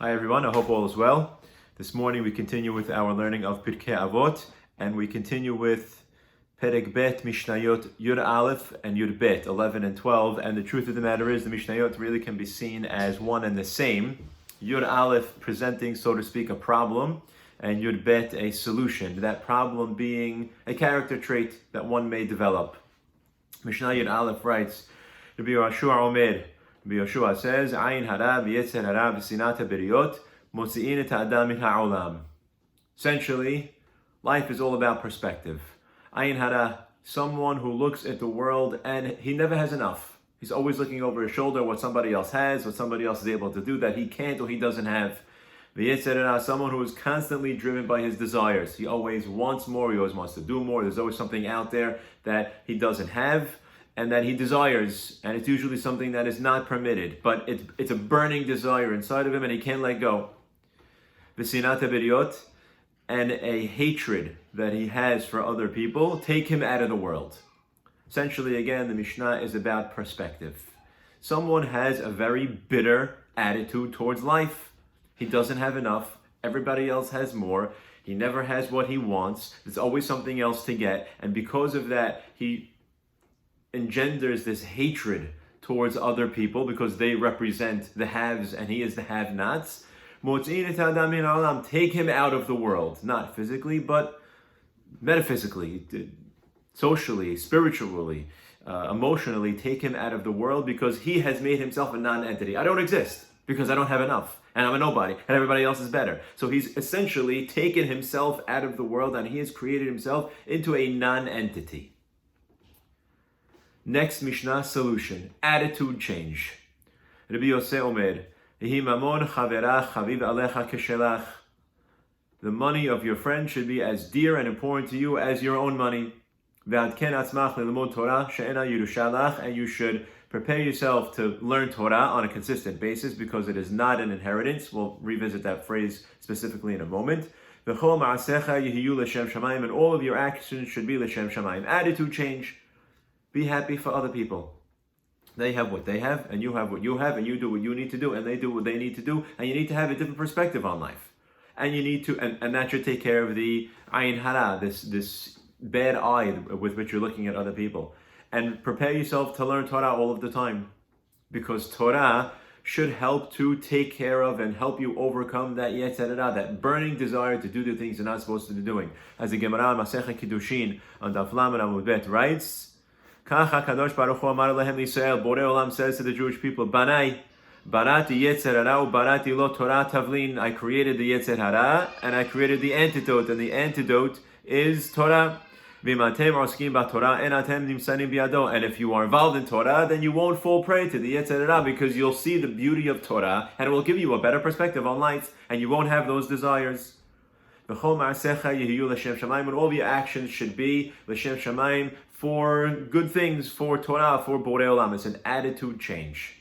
Hi everyone, I hope all is well. This morning we continue with our learning of Pirke Abot, and we continue with Perek Bet, Mishnayot, Yud Aleph, and Yud Bet, 11 and 12. And the truth of the matter is the Mishnayot really can be seen as one and the same. Yud Aleph presenting, so to speak, a problem, and Yud Bet a solution. That problem being a character trait that one may develop. Mishnah Yud Aleph writes, Rabbi Yeshua Omer, Rabbi Yeshua says, Ayin hara v'yetzer hara v'sinata b'riyot motzi'in et ha'adam min ha'olam. Essentially, life is all about perspective. Ayin hara, someone who looks at the world and he never has enough. He's always looking over his shoulder what somebody else has, what somebody else is able to do that he can't or he doesn't have. V'yetzer hara, someone who is constantly driven by his desires. He always wants more, he always wants to do more. There's always something out there that he doesn't have and that he desires, and it's usually something that is not permitted, but it's a burning desire inside of him and he can't let go. V'sinata b'riyot, and a hatred that he has for other people, take him out of the world. Essentially, again, the Mishnah is about perspective. Someone has a very bitter attitude towards life. He doesn't have enough, everybody else has more, he never has what he wants, there's always something else to get, and because of that, he engenders this hatred towards other people because they represent the haves and he is the have-nots. Take him out of the world, not physically, but metaphysically, socially, spiritually, emotionally, take him out of the world because he has made himself a non-entity. I don't exist because I don't have enough and I'm a nobody and everybody else is better. So he's essentially taken himself out of the world and he has created himself into a non-entity. Next Mishnah solution, attitude change. Rabbi Yosef Omer, the money of your friend should be as dear and important to you as your own money. And you should prepare yourself to learn Torah on a consistent basis because it is not an inheritance. We'll revisit that phrase specifically in a moment. And all of your actions should be l'shem shamayim. Attitude change. Be happy for other people. They have what they have, and you have what you have, and you do what you need to do, and they do what they need to do, and you need to have a different perspective on life. And you need to, and that should take care of the ayin hara, this bad eye with which you're looking at other people. And prepare yourself to learn Torah all of the time. Because Torah should help to take care of and help you overcome that yetzer hara, that burning desire to do the things you're not supposed to be doing. As the Gemara Masechet Kiddushin on Daf Lamed Amud Bet writes, Kacha Kadosh Baruch Hu Amar Lehem Yisrael, Borei Olam says to the Jewish people, Banai, Barati Yetzer Hara, Barati Lo Torah Tavlin. I created the Yetzer Hara, and I created the antidote, and the antidote is Torah. V'matem oskim b'Torah, en atem nimsanim b'yado. And if you are involved in Torah, then you won't fall prey to the Yetzer Hara, because you'll see the beauty of Torah, and it will give you a better perspective on life, and you won't have those desires. And all of your actions should be l'shem shamayim, for good things, for Torah, for Borei Olam. It's an attitude change.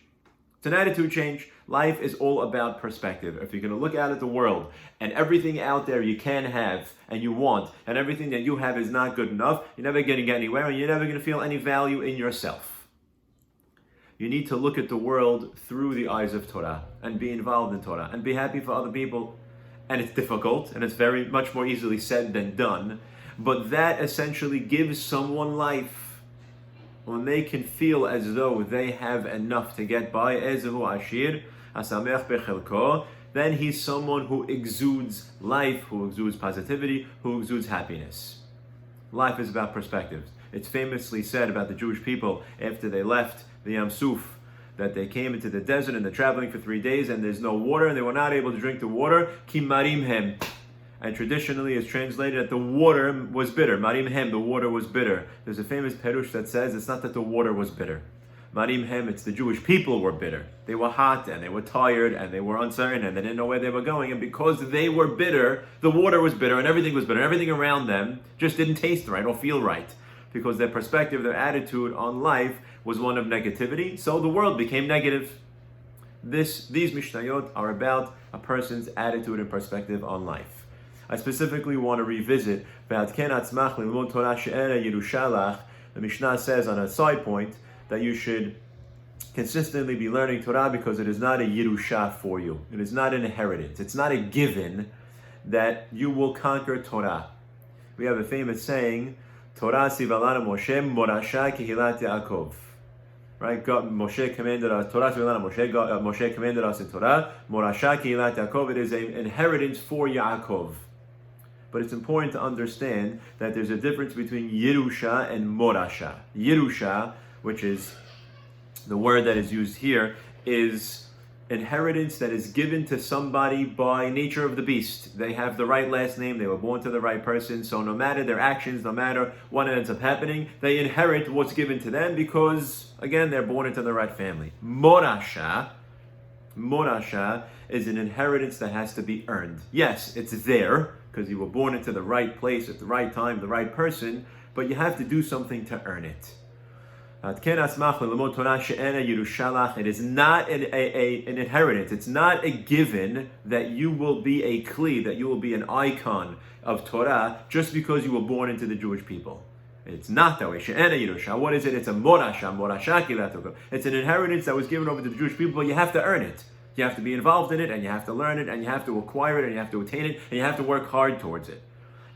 It's an attitude change. Life is all about perspective. If you're going to look out at the world and everything out there you can have and you want, and everything that you have is not good enough, you're never going to get anywhere and you're never going to feel any value in yourself. You need to look at the world through the eyes of Torah and be involved in Torah and be happy for other people. And it's difficult and it's very much more easily said than done. But that essentially gives someone life when they can feel as though they have enough to get by. Ezehu ashir hasamech bechelko. Then he's someone who exudes life, who exudes positivity, who exudes happiness. Life is about perspectives. It's famously said about the Jewish people after they left the Yam Suf, that they came into the desert and they're traveling for 3 days and there's no water and they were not able to drink the water. Ki marim hem. And traditionally it's translated that the water was bitter. Marim hem, the water was bitter. There's a famous perush that says it's not that the water was bitter. Marim hem, it's the Jewish people were bitter. They were hot and they were tired and they were uncertain and they didn't know where they were going. And because they were bitter, the water was bitter and everything was bitter. Everything around them just didn't taste right or feel right. Because their perspective, their attitude on life was one of negativity. So the world became negative. These Mishnayot are about a person's attitude and perspective on life. I specifically want to revisit the Mishnah says on a side point that you should consistently be learning Torah because it is not a Yerusha for you. It is not an inheritance. It's not a given that you will conquer Torah. We have a famous saying, Torah sivalana Moshe morasha kehilat Yaakov. Right? God, Moshe commanded us, Torah sivalana Moshe, Moshe commanded us in Torah, morasha kehilat Yaakov. It is an inheritance for Yaakov. But it's important to understand that there's a difference between Yerusha and morasha. Yerusha, which is the word that is used here, is inheritance that is given to somebody by nature of the beast. They have the right last name, they were born to the right person, so no matter their actions, no matter what ends up happening, they inherit what's given to them because, again, they're born into the right family. Morasha is an inheritance that has to be earned. Yes, it's there, because you were born into the right place at the right time, the right person, but you have to do something to earn it. It is not an inheritance. It's not a given that you will be a kli, that you will be an icon of Torah just because you were born into the Jewish people. It's not that way. What is it? It's a morasha. It's an inheritance that was given over to the Jewish people, but you have to earn it. You have to be involved in it, and you have to learn it, and you have to acquire it, and you have to attain it, and you have to work hard towards it.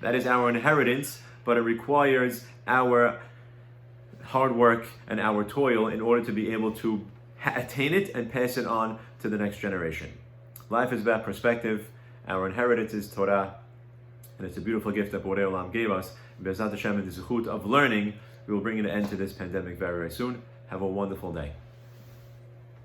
That is our inheritance, but it requires our hard work and our toil in order to be able to attain it and pass it on to the next generation. Life is about perspective. Our inheritance is Torah, and it's a beautiful gift that Borei Olam gave us. Be'ezrat Hashem, in the zechut of learning, we will bring an end to this pandemic very, very soon. Have a wonderful day.